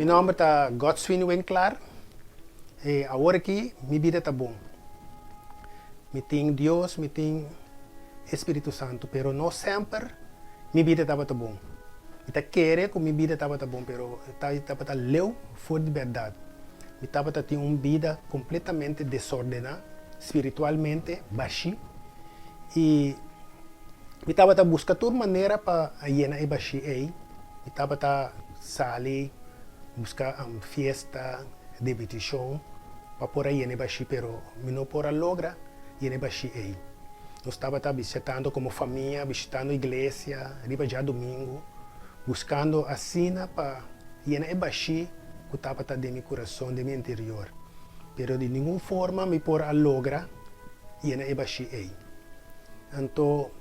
Meu nome é Godswin Winkler e agora aqui minha vida está bom. Me tem Deus, me tem Espírito Santo, pero não sempre minha vida estava bom. Eu queria que minha vida estava bom, pero estava leu fora de verdade. Eu estava tendo uma vida completamente desordenada, espiritualmente baixa, e eu estava buscando toda maneira para llenar baixa aí. Eu estava sair buscar festa, competição, para por aí llenar baixa, pero não por logra llenar baixa aí. Nós estava visitando como família, visitando a igreja, riba já domingo, buscando a sina para llenar baixa que estava de meu coração, de meu interior. Pero de nenhuma forma me por logra llenar baixa aí. Então,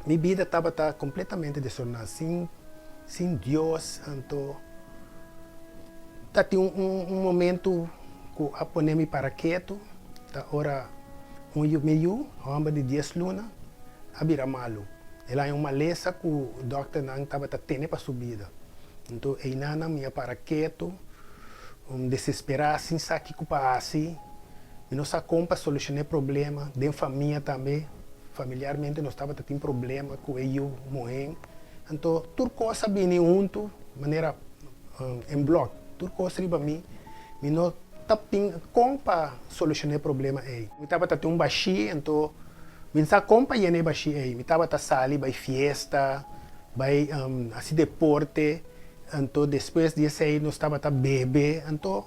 minha vida estava completamente desordenada, sem Deus. Então, tinha um momento que eu ponei-me para quieto, ora meio, hora de 10 luna, abrir malo. Ela é uma maleza que o doutor não estava tendo para subida. Então, aí nana me para quieto, desesperado, sem saber o que passa. Não sabia como solucionar problema, de família também. Familiarmente, nós estava tendo problema com eu morrendo. Então, tudo coisa vinha junto, de maneira em bloco. Tudo coisa para mim, não estava como para solucionar problema aí. Eu estava tendo baixinho, então, não sabia como para ir baixinho aí. Eu estava saindo para festa, para assim deporte. Então, depois disso aí, nós estava beber. Então,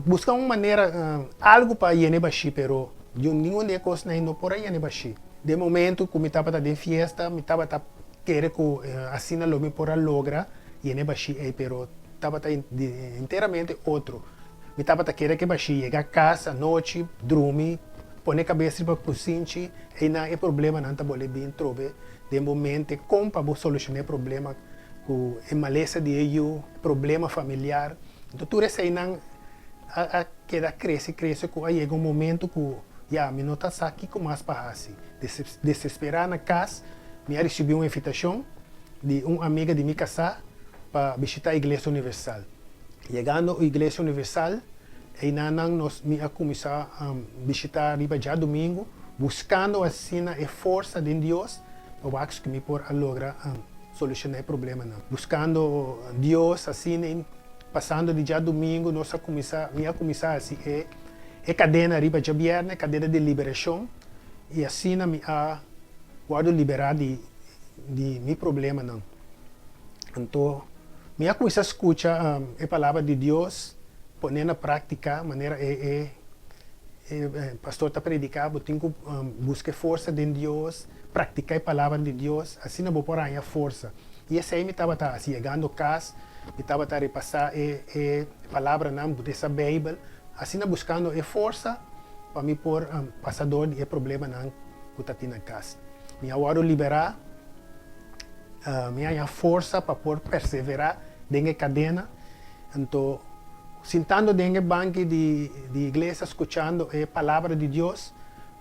buscar uma maneira, algo para ir baixinho, pero de nenhuma das coisas não por aí baixinho. De momento, como eu estava de festa, eu estava querendo que assim não me por logra ir baixinho aí, pero estava inteiramente outro. Eu estava querendo que baixinho chegar a casa, noite, dormir, pôr a cabeça para cozinhar, e não é problema, não está bem trover. De momento, como para solucionar problema, com a maleza de eu, problema familiar. Então, tudo isso aí não queda cresce, que aí chega um momento que já me não está aqui com mais para assim. Desesperar na casa, me recebi uma invitação de uma amiga de minha casa para visitar a Igreja Universal. Chegando à Igreja Universal, aí nós começamos a visitar já domingo, buscando assim a força de Deus para que me por lograr solucionar o problema. Buscando Deus assim, passando de já domingo, nós começar assim é cadena riba de viernes, cadena de liberação, e assim me guardo liberar de meu problema não. Então, me começar a escutar a palavra de Deus, pôr na prática, maneira pastor está predicando, tenho que buscar força de Deus, praticar a palavra de Deus, assim não vou pôr a força. E esse aí me estava chegando a casa, me estava repassar a palavra dessa Bíblia, assim buscando a força para me pôr passador de problema que está tendo na casa. Me agora liberar, minha força para poder perseverar dentro da cadena. Então, sentando dentro do banco de igreja, escutando a palavra de Deus,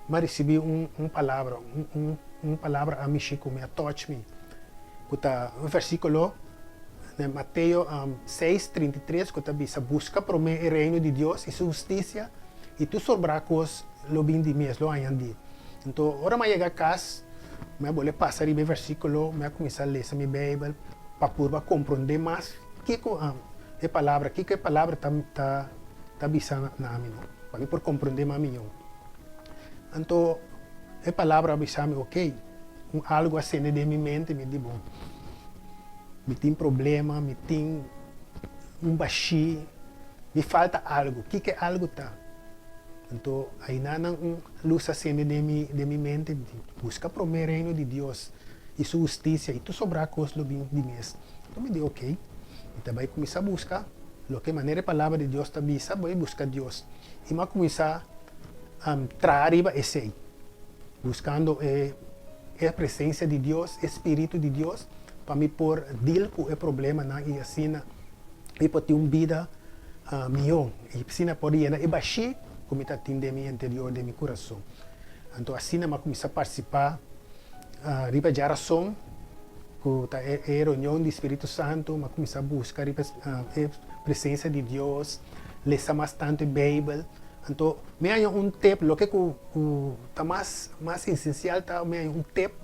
me recebi uma palavra a mim, que me touch me. Um versículo de Mateus 6:33, que está busca por mim o reino de Deus e sua justiça, e tu sobrar coisas lo bem de mês, lo añadir. Então, agora eu chegar a casa, eu vou passar o versículo, eu começar a ler a minha Bíblia, para poder compreender mais o que é a palavra, o que a palavra está avisando na mim, para mim por compreender mais melhor. Então, a palavra avisa-me, ok, algo assim de minha mente, me diz, bom, me tem problema, me tem baixinho, me falta algo, o que algo está? Então, aí não luz assim de minha mente, busca para o reino de Deus e sua justiça, e tu sobrar coisas do bem de mês. Então, me diz, ok, então vai começar a buscar, lo que maneira a palavra de Deus está avisa, vai buscar Deus. E vai começar a trazer esse aí, buscando a presença de Deus, o Espírito de Deus, para me pôr deal com o problema, e assim, e para ter uma vida melhor, e assim, pode ir baixar, como está tendo no interior do meu coração. Então, assim, eu comecei a participar, riba de oração, reunião do Espírito Santo, mas começar a buscar a presença de Deus, ler bastante a Bíblia. Então, me há tempo, o que está mais essencial, tá, me há tempo,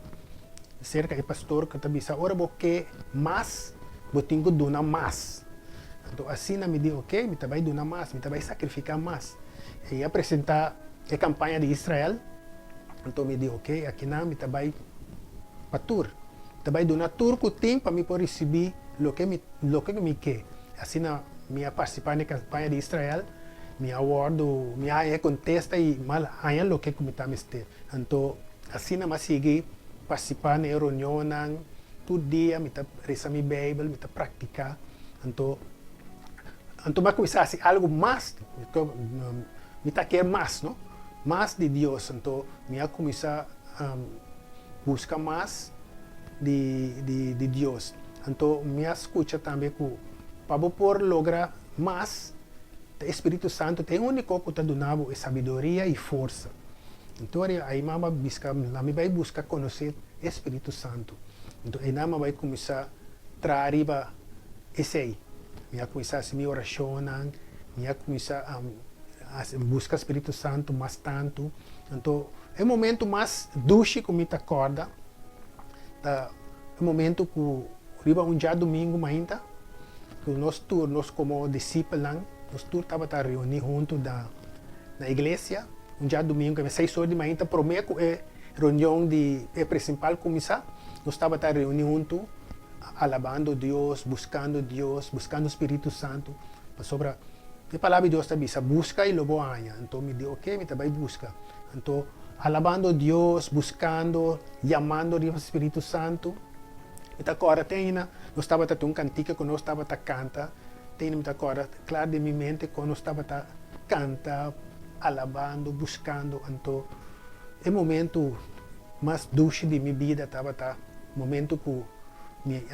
cerca do pastor, que está dizendo, ora, porque mais, eu tenho que donar mais. Então, assim, me diz, ok, me vai donar mais, me vai sacrificar mais. E apresentar a campanha de Israel, então me diz, ok, aqui não, me vai para tour. Me vai donar tudo que tem para me poder receber o que me quer. Assim, me participar na campanha de Israel, me awardo, me contesta e mal há o que me está mestendo. Então, assim, me seguir participar na reunião, todo dia, me rezar minha Bíblia, me praticar. Então, vai começar a ser algo mais, me quer mais, não? Mais de Deus. Então, me começar a buscar mais de Deus. Então, me escuta também que para poder lograr mais, o Espírito Santo tem único que está dando sabedoria e força. Então, aí me vai buscar conhecer o Espírito Santo. Então, aí me vai começar a trazer esse aí. Me vai começar a minha oração, me vai começar a buscar o Espírito Santo mais tanto. Então, é o momento mais doce que me acorda. É o momento que arriba dia domingo ainda, que nós como discípulos, nós estávamos reunidos junto na igreja, dia domingo, às 6 horas de manhã, prometo é reunião de principal começar, nós estávamos reunidos juntos, alabando Deus, buscando o Espírito Santo, sobre a palavra de Deus está dizendo, busca e logo ganha. Então me diz, ok, me vai buscar. Então, alabando Deus, buscando, chamando o Espírito Santo. Então agora tem, nós estava tendo um cantiga que nós estava canta, tem agora claro de minha mente que nós estava canta, alabando, buscando. Então, é o momento mais doce de minha vida, estava o momento que me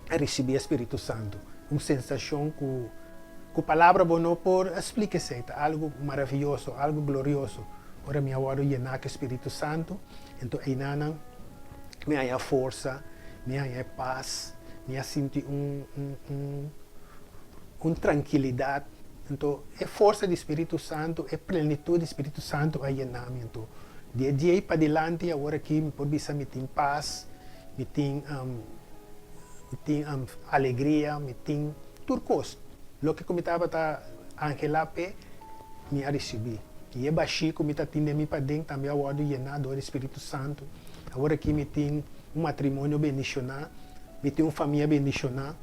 recebi o Espírito Santo. Uma sensação que a palavra não pode explicar, algo maravilhoso, algo glorioso. Agora me agora llenar com o Espírito Santo, então aí me há força, me há paz, me há sentir tranquilidade. Então, é força do Espírito Santo, é plenitude do Espírito Santo a llenamento. De dia para diante, agora aqui me pode me tem paz, me tem alegria, me tem turcos. O que eu estava angelape, me a receber. E é baixinho, me está tendo me para dentro, também agora llenado do Espírito Santo. Agora aqui me tem um matrimônio bendicionado, me tem uma família bendicionada.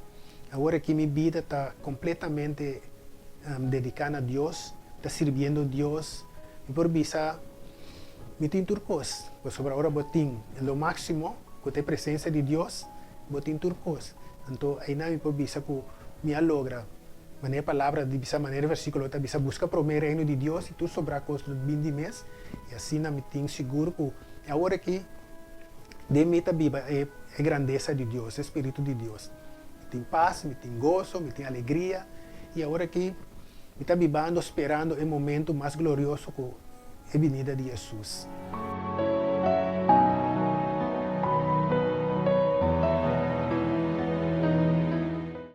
Agora que minha vida está completamente dedicada a Deus, está servindo a Deus. E por isso, me tem turcos. Sobre agora eu tenho o máximo, com a presença de Deus, eu tenho turcos. Então, aí não me por isso que me logra. Maneira palavra, de essa maneira, versículo, está dizendo, busca primeiro o reino de Deus e tu sobrar com os 20 meses. E assim, me tenho seguro que agora que de mim viva é a grandeza de Deus, o Espírito de Deus. Me tem paz, me tem gozo, me tem alegria. E agora que me está vivendo, esperando o momento mais glorioso que é a vinda de Jesus.